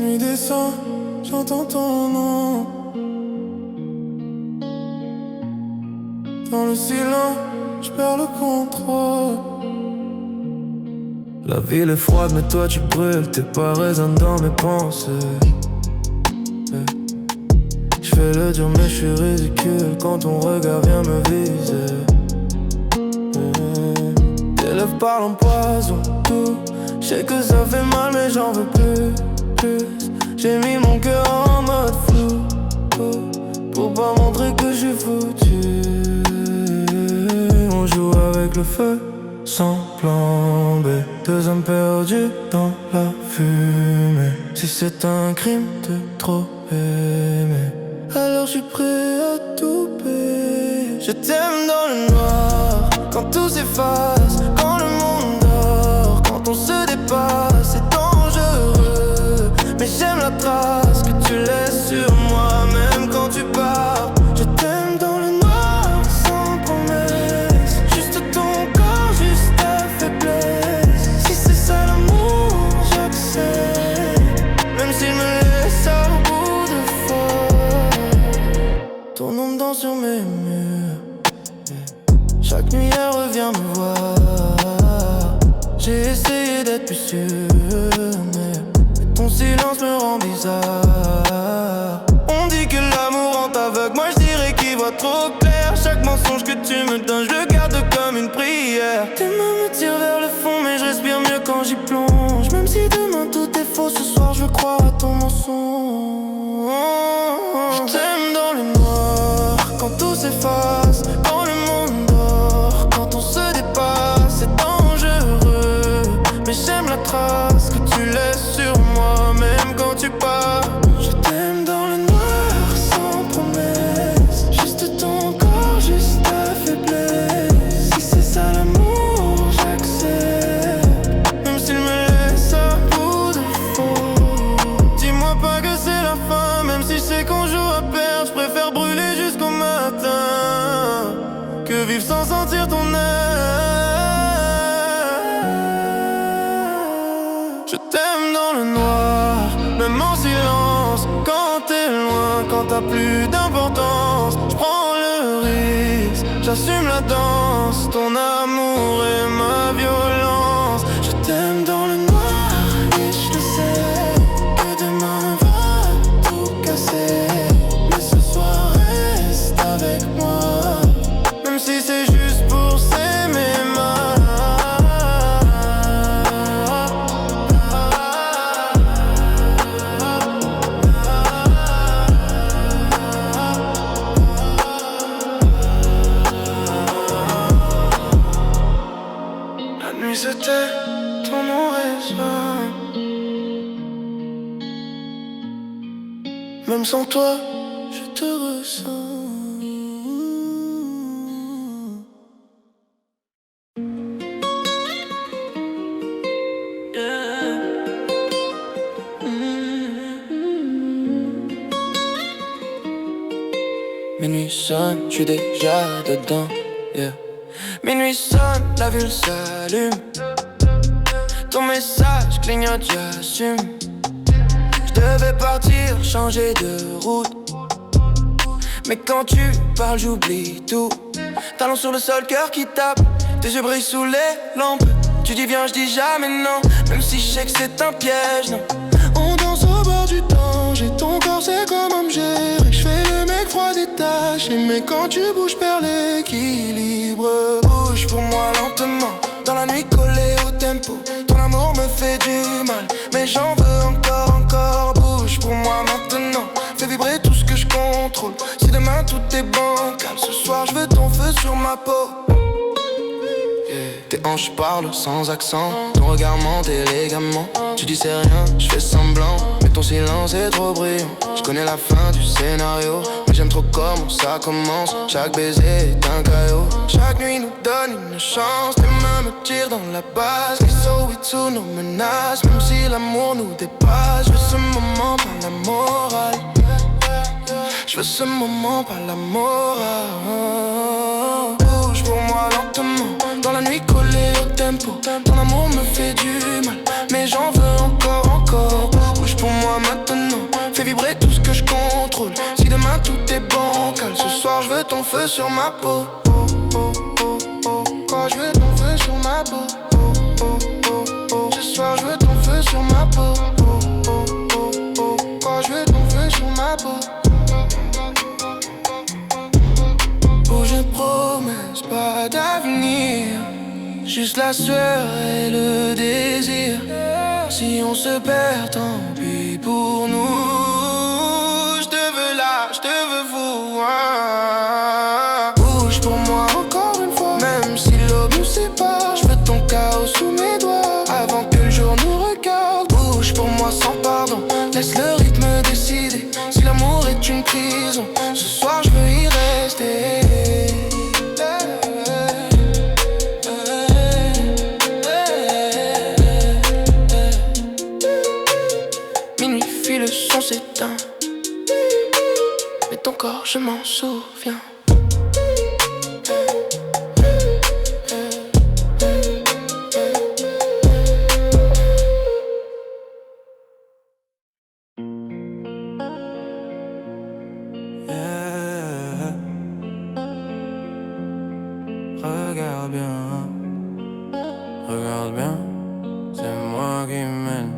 nuit descend, j'entends ton nom. Dans le silence, je perds le contrôle. La ville est froide mais toi tu brûles, tes pas résonnent dans mes pensées. J'fais le dur mais j'suis ridicule quand ton regard vient me viser. Tes lèvres parlent en poison, tout. J'sais que ça fait mal mais j'en veux plus. J'ai mis mon cœur en mode flou pour pas montrer que j'suis foutu. On joue avec le feu sans plan B. Deux hommes perdus dans la fumée. Si c'est un crime de trop aimer, alors je suis prêt à tout payer. Je t'aime dans le noir, quand tout s'efface, quand le monde dort, quand on se dépasse, c'est dangereux. Mais j'aime la trace que tu laisses sur moi, même quand tu pars. Je t'aime dans le noir, sans promesse, juste ton corps, juste ta faiblesse. Si c'est ça l'amour, j'accepte, même s'il me laisse à bout de force. Ton ombre danse sur mes murs, chaque nuit elle revient me voir. J'ai essayé d'être plus sûr, mais ton silence me rend bizarre. On dit que l'amour rend aveugle, moi je dirais qu'il voit trop clair. Chaque mensonge que tu me donnes, je le garde comme une prière. Tes mains me tirent vers le fond, mais je respire mieux quand j'y plonge. Même si demain tout est faux, ce soir je crois à ton mensonge. Je t'aime dans le noir, quand tout s'efface, quand le monde dort, quand on se dépasse, c'est dangereux. Mais j'aime la trace que tu laisses sur moi, même quand tu pars. Je t'aime dans le noir, sans promesse, juste ton corps, juste ta faiblesse. Si c'est ça l'amour, j'accepte, même s'il me laisse à bout de force. Dis-moi pas que c'est la fin, même si je sais qu'on joue à perdre. Je préfère brûler jusqu'au matin que vivre sans sentir ton air. Je t'aime dans le noir, même en silence, quand t'es loin, quand t'as plus d'importance. J'prends le risque, j'assume la danse, ton amour et ma violence. Je t'aime dans le noir et je le sais, que demain va tout casser. Mais ce soir reste avec moi, même si c'est juste pour s'aimer mal. La nuit c'était, ton nom résonne. Même sans toi, je te ressens. Minuit sonne, je suis déjà dedans, yeah. Minuit sonne, la ville s'allume. Ton message clignote, j'assume. Je devais partir, changer de route, mais quand tu parles, j'oublie tout. Talons sur le sol, cœur qui tape, tes yeux brillent sous les lampes. Tu dis viens, je dis jamais non, même si je sais que c'est un piège, non. On danse au bord du danger, ton corps c'est comment me gérer. Je fais le mec froid détaché, mais quand tu bouges, perds l'équilibre. Bouge pour moi lentement, dans la nuit collée au tempo. Ton amour me fait du mal, mais j'en veux encore, encore. Bouge pour moi maintenant, fais vibrer tout ce que je contrôle. Si demain tout est bancal, ce soir je veux ton feu sur ma peau. Tes hanches parlent sans accent, ton regard ment élégamment. Tu dis c'est rien, je fais semblant, mais ton silence est trop brillant. Je connais la fin du scénario, mais j'aime trop comment ça commence. Chaque baiser est un caillot, chaque nuit nous donne une chance. Tes mains me tirent dans la base, les so et sous nos menaces. Même si l'amour nous dépasse, je veux ce moment, pas la morale. Je veux ce moment, pas la morale. Bouge pour moi lentement, dans la nuit collée au tempo. Ton amour me fait du mal, mais j'en veux encore, encore. Bouge pour moi maintenant. ton feu sur ma peau. Quand je veux ton feu sur ma peau. Ce soir je veux ton feu sur ma peau. Quand je veux ton feu sur ma peau. Où je promesse pas d'avenir, juste la sueur et le désir. Si on se perd, tant pis pour nous. Je te veux là, je te veux voir. Bouge pour moi encore une fois, même si l'aube nous sépare. Je veux ton chaos sous mes doigts, avant que le jour nous regarde. Bouge pour moi sans pardon, laisse le rythme décider. Si l'amour est une prison, ce soir je veux y rester. Le son s'éteint, mais ton corps je m'en souviens. Regarde bien, c'est moi qui mène.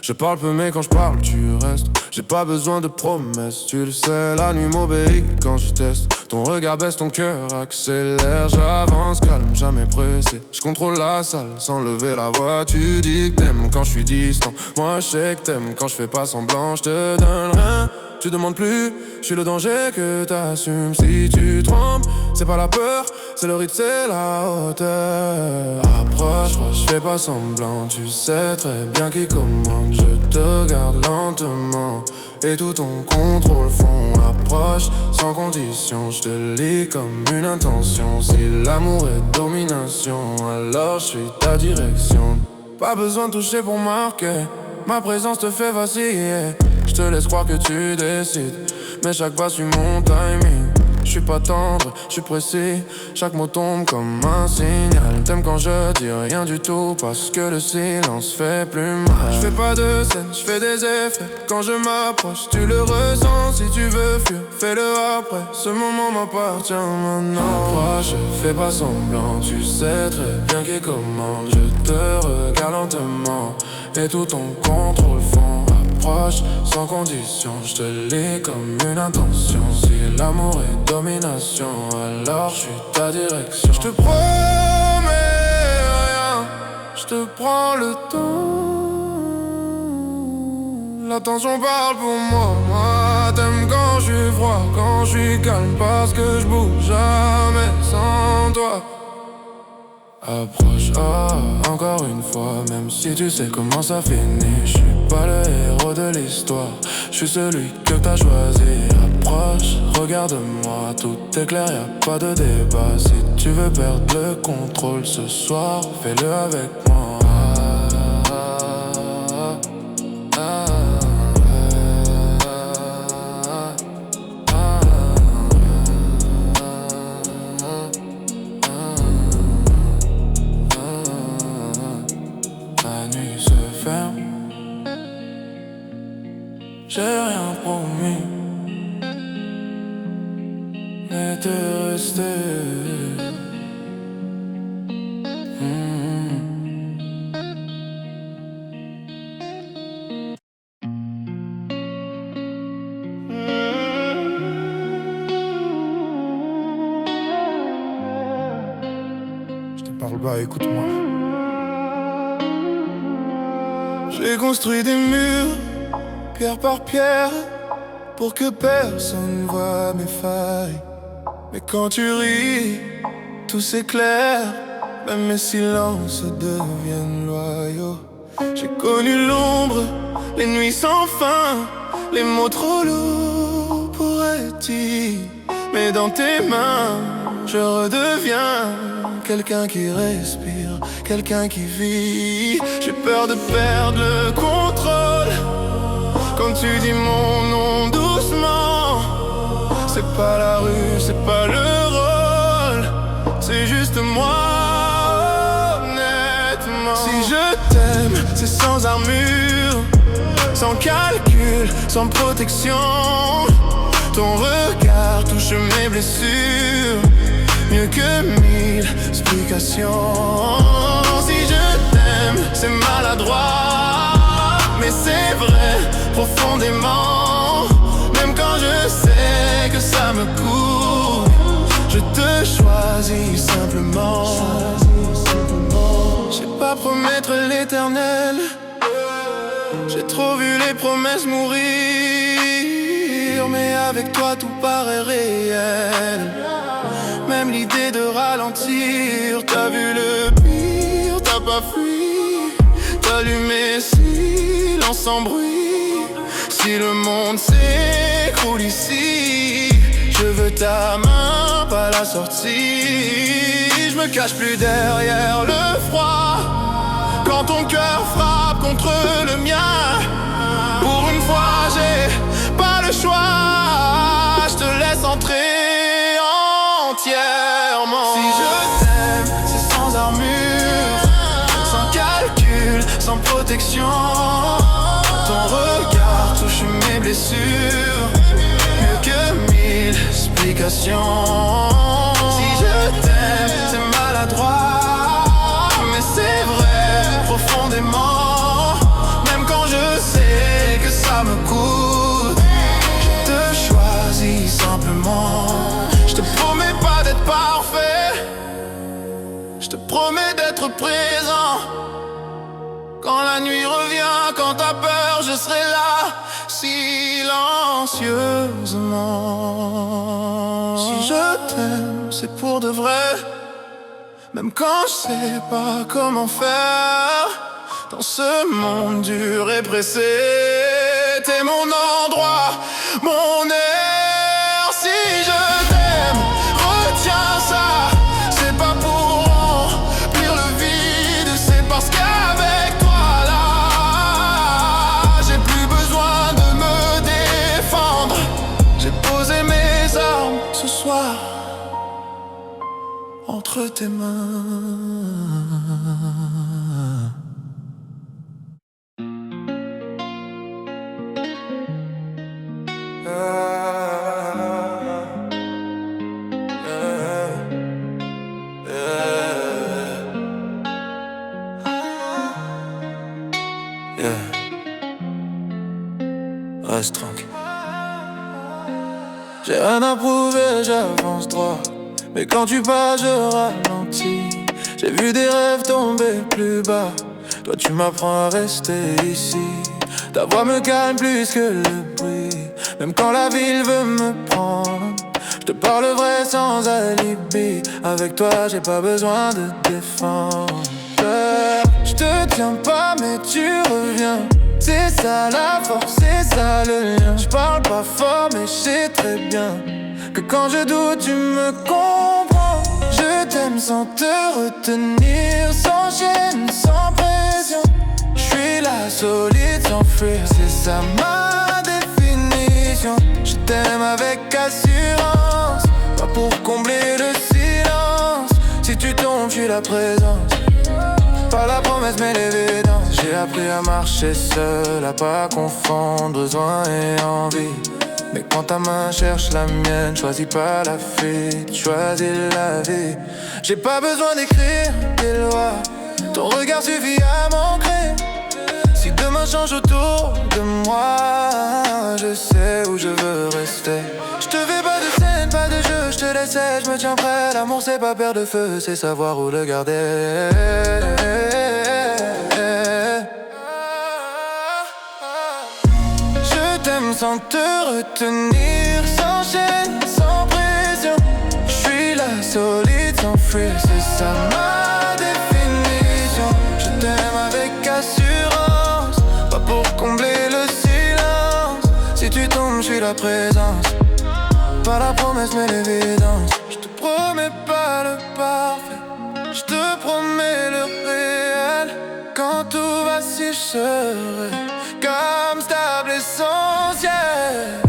Je parle peu mais quand je parle tu restes. J'ai pas besoin de promesses, tu le sais. La nuit m'obéit quand je teste. Ton regard baisse, ton cœur accélère. J'avance calme, jamais pressé. Je contrôle la salle sans lever la voix. Tu dis que t'aimes quand je suis distant. Moi je sais que t'aimes quand je fais pas semblant. Je te donne rien, tu demandes plus. Je suis le danger que t'assumes. Si tu trembles, c'est pas la peur, c'est le rythme, c'est la hauteur. Approche, je fais pas semblant. Tu sais très bien qui commande. Je te garde lentement et tout ton contrôle fond. Approche sans condition, je te lis comme une intention. Si l'amour est domination, alors je suis ta direction. Pas besoin de toucher pour marquer, ma présence te fait vaciller. Je te laisse croire que tu décides, mais chaque pas suit mon timing. Je suis pas tendre, je suis précis. Chaque mot tombe comme un signal. T'aimes quand je dis rien du tout, parce que le silence fait plus mal. Je fais pas de scène, je fais des effets. Quand je m'approche, tu le ressens. Si tu veux fuir, fais-le après. Ce moment m'appartient maintenant. Approche, fais pas semblant. Tu sais très bien qui commande. Je te regarde lentement et tout ton contrôle fond. Approche sans condition, je te lis comme une intention. Si l'amour est domination, alors je suis ta direction. Je te promets rien, je te prends le temps. L'attention parle pour moi. Moi t'aimes quand je suis froid, quand je suis calme, parce que je bouge jamais sans toi. Approche, encore une fois, même si tu sais comment ça finit. Je suis pas le héros de l'histoire, je suis celui que t'as choisi. Approche, regarde-moi, tout est clair, y'a pas de débat. Si tu veux perdre le contrôle ce soir, fais-le avec moi. J'ai rien promis, mais de rester. Je te parle bas, écoute-moi. J'ai construit des murs, pierre par pierre, pour que personne voie mes failles. Mais quand tu ris, tout s'éclaire, même mes silences deviennent loyaux. J'ai connu l'ombre, les nuits sans fin, les mots trop lourds pour être dit. Mais dans tes mains, je redeviens quelqu'un qui respire, quelqu'un qui vit. J'ai peur de perdre le contrôle quand tu dis mon nom doucement. C'est pas la rue, c'est pas le rôle, c'est juste moi, honnêtement. Si je t'aime, c'est sans armure, sans calcul, sans protection. Ton regard touche mes blessures, mieux que 1000 explications. Si je t'aime, c'est maladroit, mais c'est vrai profondément. Même quand je sais que ça me coûte, je te choisis simplement. J'ai pas promettre l'éternel, j'ai trop vu les promesses mourir. Mais avec toi tout paraît réel, même l'idée de ralentir. T'as vu le pire, t'as pas fui, t'as allumé silence sans bruit. Si le monde s'écroule ici, je veux ta main, pas la sortie. Je me cache plus derrière le froid quand ton cœur frappe contre le mien. Pour une fois j'ai pas le choix, je te laisse entrer entièrement. Si je t'aime, c'est sans armure, sans calcul, sans protection. Ton regard touche mes blessures, mieux que 1000 explications. Si je t'aime, c'est maladroit, mais c'est vrai profondément. Même quand je sais que ça me coûte, je te choisis simplement. Je te promets pas d'être parfait, je te promets d'être présent. Quand la nuit revient, quand t'as peur, je serai là, silencieusement. Si je t'aime, c'est pour de vrai, même quand je sais pas comment faire. Dans ce monde dur et pressé, t'es mon endroit, mon air. Si je t'aime, retiens ça, c'est pas pour remplir le vide, c'est parce qu'avec toi là, j'ai plus besoin de me défendre. J'ai posé mes armes ce soir entre tes mains. Reste tranquille. J'ai rien à prouver, j'avance droit, mais quand tu pars je ralentis. J'ai vu des rêves tomber plus bas, toi tu m'apprends à rester ici. Ta voix me calme plus que le bruit, même quand la ville veut me prendre. Je te parle vrai sans alibi, avec toi j'ai pas besoin de défendre. Je te tiens pas mais tu reviens, c'est ça la force, c'est ça le lien. Je parle pas fort mais je sais très bien que quand je doute tu me comprends. Je t'aime sans te retenir, sans chaîne, sans pression. Je suis là solide sans fuir, c'est ça ma définition. Je t'aime avec assurance, pas pour combler le silence. Si tu tombes, je suis la présence, pas la promesse mais l'évidence. J'ai appris à marcher seul, à pas confondre besoin et envie. Mais quand ta main cherche la mienne, choisis pas la fuite, choisis la vie. J'ai pas besoin d'écrire des lois, ton regard suffit à m'ancrer. Si demain change autour de moi, je sais où je veux rester. Je te fais pas de scène, pas de jeu, je te laisse, je me tiens prêt. L'amour c'est pas perdre de feu, c'est savoir où le garder. Je t'aime sans te retenir, sans chaîne, sans pression. Je suis là solide sans fuir, c'est ça ma définition. Je t'aime avec assurance, pas pour combler le silence. Si tu tombes, je suis la présence, pas la promesse mais l'évidence. Je te promets pas le parfait, je te promets le réel. Quand tout va si je serai comme stable essentiel.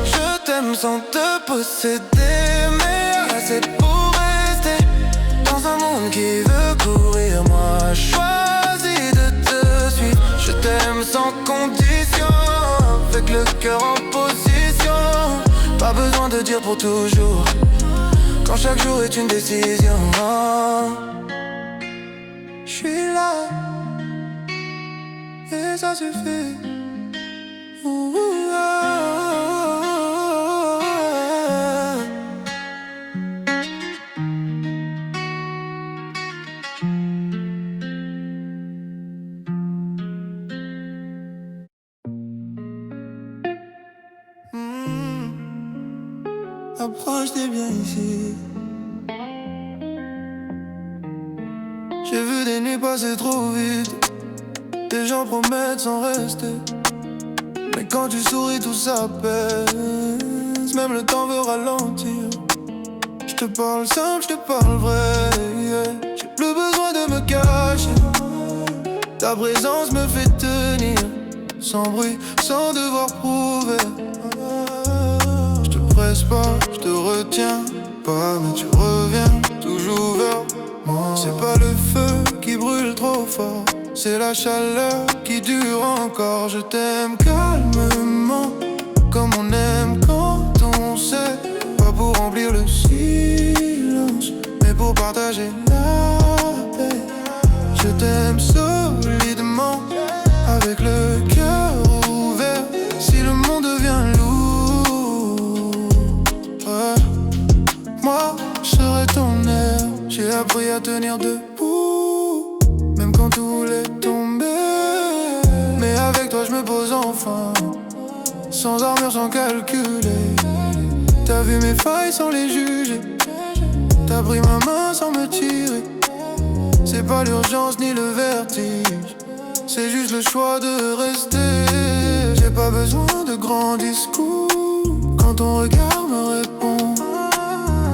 Je t'aime sans te posséder, mais assez pour rester. Dans un monde qui veut courir, moi je choisis de te suivre. Je t'aime sans condition, avec le cœur en position. Pas besoin de dire pour toujours, quand chaque jour est une décision. Je suis là, et ça suffit. Approche-toi bien ici. J'ai vu des nuits passer trop vite. Des gens promettent sans rester, mais quand tu souris tout s'apaise. Même le temps veut ralentir. Je te parle simple, je te parle vrai, yeah. J'ai plus besoin de me cacher. Ta présence me fait tenir, sans bruit, sans devoir prouver. Je te presse pas, je te retiens pas, mais tu reviens toujours vers moi. C'est pas le feu qui brûle trop fort, c'est la chaleur qui dure encore. Je t'aime calmement, comme on aime quand on sait. Pas pour remplir le silence, mais pour partager la paix. Je t'aime solidement, avec le cœur ouvert. Si le monde devient lourd, ouais, moi je serai ton air. J'ai appris à tenir debout, même quand tout voulait tomber. Mais avec toi je me pose enfin, sans armure, sans calculer. T'as vu mes failles sans les juger. T'as pris ma main sans me tirer. C'est pas l'urgence ni le vertige, c'est juste le choix de rester. J'ai pas besoin de grands discours quand ton regard me répond.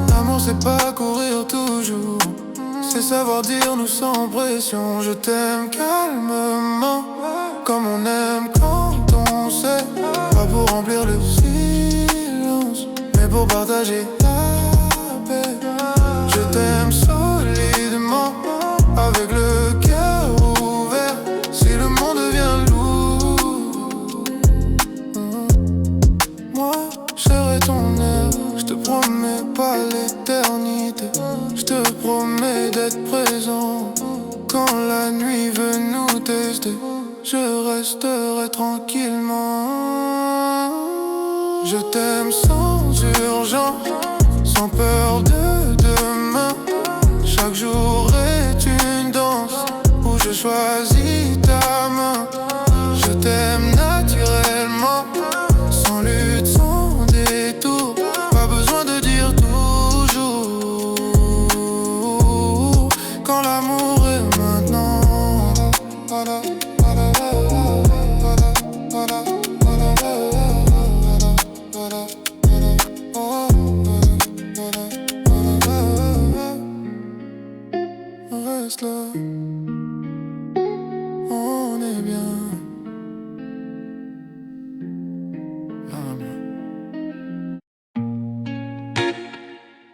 L'amour c'est pas courir toujours, c'est savoir dire nous sans pression. Je t'aime calmement, comme on aime quand on sait. Pas pour remplir le silence, mais pour partager la paix. Je t'aime solidement, avec le cœur ouvert. Si le monde devient lourd, moi je serai ton air. Je te promets pas l'éternité, je te promets d'être présent. Quand la nuit veut nous tester, je resterai tranquillement. Je t'aime sans urgence, sans peur de demain. Chaque jour est une danse où je choisis ta main. Je t'aime naturellement, sans lutte, sans détour. Pas besoin de dire toujours, quand l'amour est maintenant. Reste là, on est bien.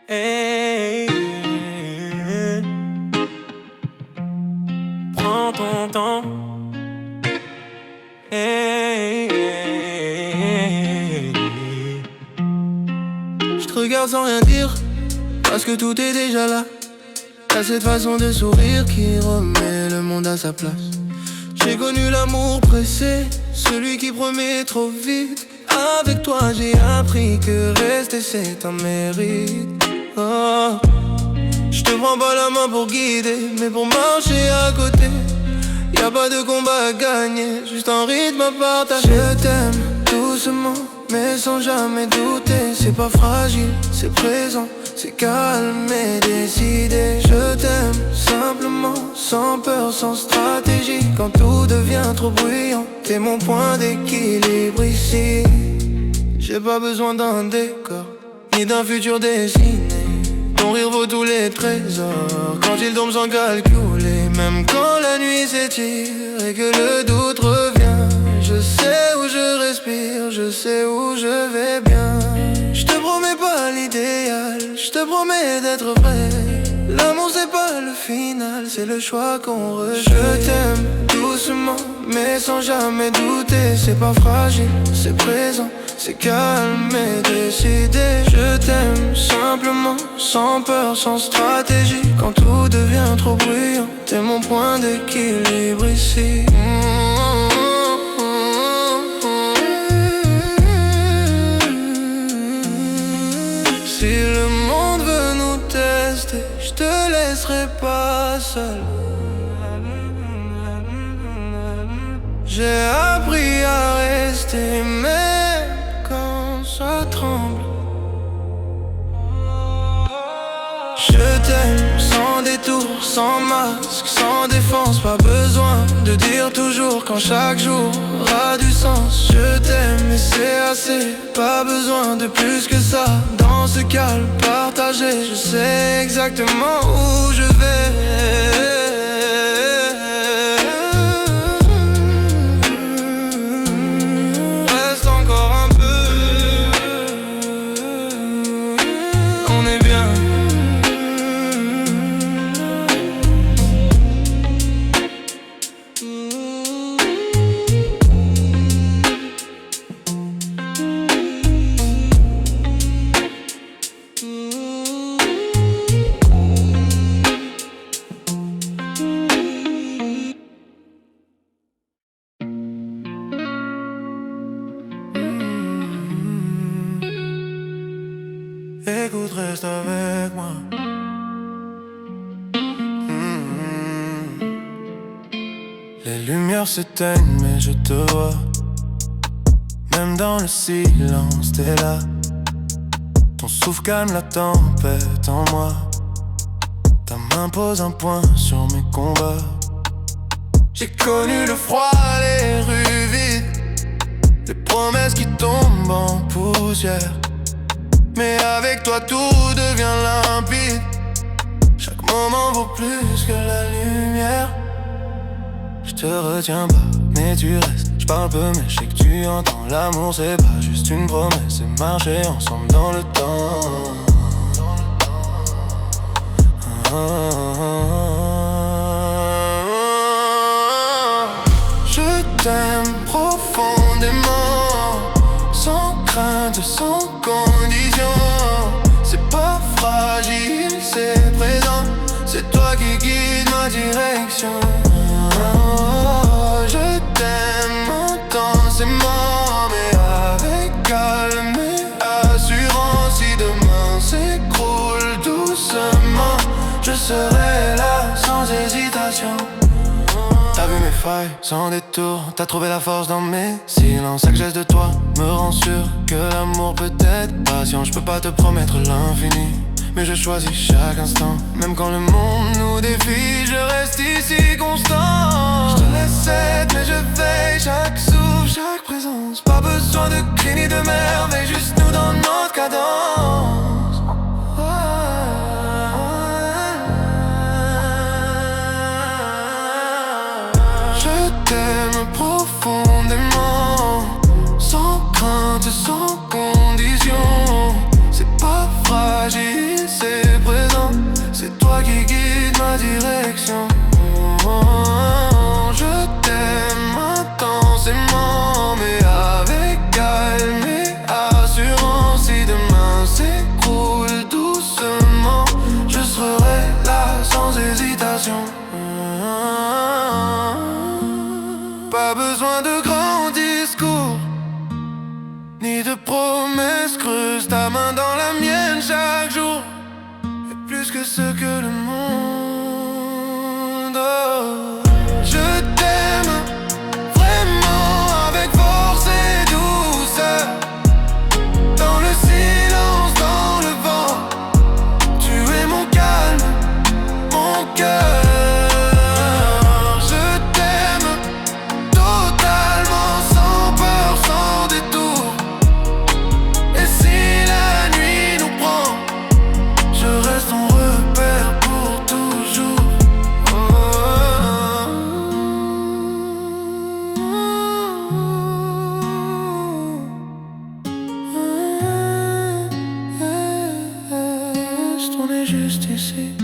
Hey, prends ton temps. Hey, je te regarde sans rien dire, parce que tout est déjà là. T'as cette façon de sourire qui remet le monde à sa place. J'ai connu l'amour pressé, celui qui promet trop vite. Avec toi j'ai appris que rester c'est un mérite. Oh. Je te prends pas la main pour guider, mais pour marcher à côté. Y'a pas de combat à gagner, juste un rythme à partager. Je t'aime doucement, mais sans jamais douter. C'est pas fragile, c'est présent, c'est calme et décidé. Je t'aime simplement, sans peur, sans stratégie. Quand tout devient trop bruyant, t'es mon point d'équilibre ici. J'ai pas besoin d'un décor, ni d'un futur dessiné. Ton rire vaut tous les trésors, quand il tombe sans calculer. Même quand la nuit s'étire et que le doute revient, je sais où je respire, je sais où je vais bien. Je te promets pas l'idéal, je te promets d'être vrai. L'amour c'est pas le final, c'est le choix qu'on refait. Je t'aime doucement, mais sans jamais douter. C'est pas fragile, c'est présent, c'est calme et décidé. Je t'aime simplement, sans peur, sans stratégie. Quand tout devient trop bruyant, t'es mon point d'équilibre ici. Si le monde veut nous tester, je te laisserai pas seul. J'ai appris à rester même quand ça tremble. Je t'aime sans détour, sans masque, sans défense. Pas besoin de dire toujours quand chaque jour aura du sens. Je t'aime et c'est assez, pas besoin de plus que ça. Dans ce calme partagé, je sais exactement où je vais. Reste encore un peu, on est bien. Écoute, reste avec moi. Les lumières s'éteignent, mais je te vois. Même dans le silence, t'es là. Ton souffle calme la tempête en moi. Ta main pose un point sur mes combats. J'ai connu le froid, les rues vides, les promesses qui tombent en poussière. Mais avec toi tout devient limpide. Chaque moment vaut plus que la lumière. Je te retiens pas, mais tu restes. Je parle peu, mais je sais que tu entends. L'amour c'est pas juste une promesse, c'est marcher ensemble dans le temps. Je t'aime profondément, sans crainte, sans condition. C'est pas fragile, c'est présent. C'est toi qui guides ma direction. Je t'aime intensément, mais avec calme et assurance. Si demain s'écroule doucement, je serai là sans hésitation. T'as vu mes failles sans détour, t'as trouvé la force dans mes silences. Chaque geste de toi me rend sûr que l'amour peut être patient. Je peux pas te promettre l'infini, mais je choisis chaque instant. Même quand le monde nous défie, je reste ici constant. Je te laisse être, mais je veille chaque souffle, chaque présence. Pas besoin de cris ni de merveille, juste nous dans notre cadence. Je t'aime profondément, sans crainte, sans condition. C'est pas fragile, c'est présent. C'est toi qui guides ma direction. Je t'aime intensément, mais avec calme et assurance. Si demain s'écroule doucement, je serai là sans hésitation. Pas besoin de grands discours, ni de promesses creuses. Ta main dans la mienne chaque jour est plus que ce que le monde. Oh. Je t'aime vraiment avec force et douceur. Dans le silence, dans le vent, tu es mon calme, mon cœur. On est juste ici.